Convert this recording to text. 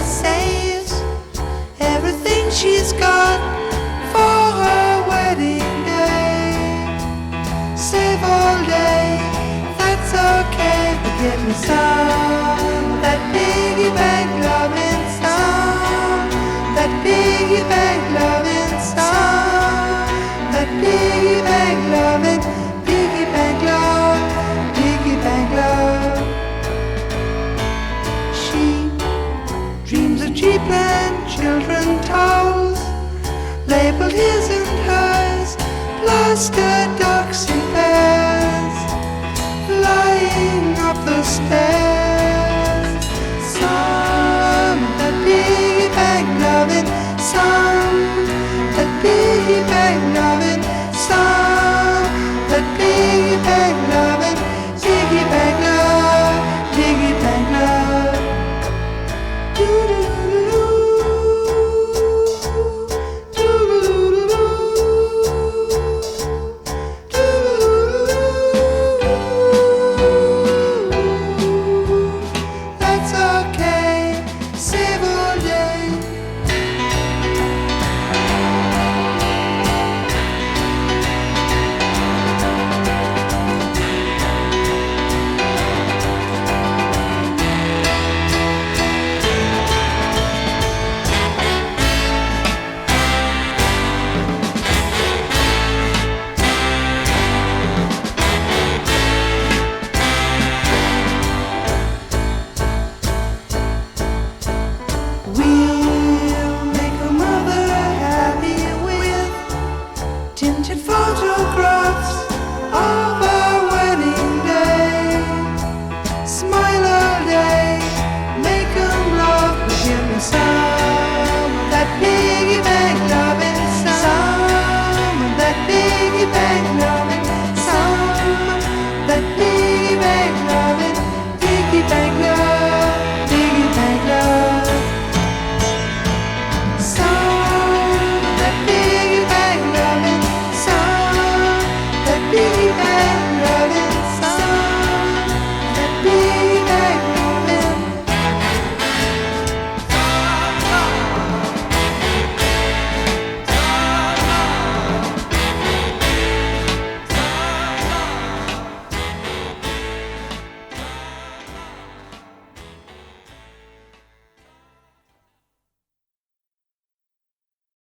saves everything she's got for her wedding day. Save all day, that's okay, but give me some that piggy bank loving some, that piggy bank loving some, that piggy bank loving, piggy bank love, piggy bank love. She dreams of cheap and children toys, labeled his and hers, plaster ducks in pairs, flying up the stairs.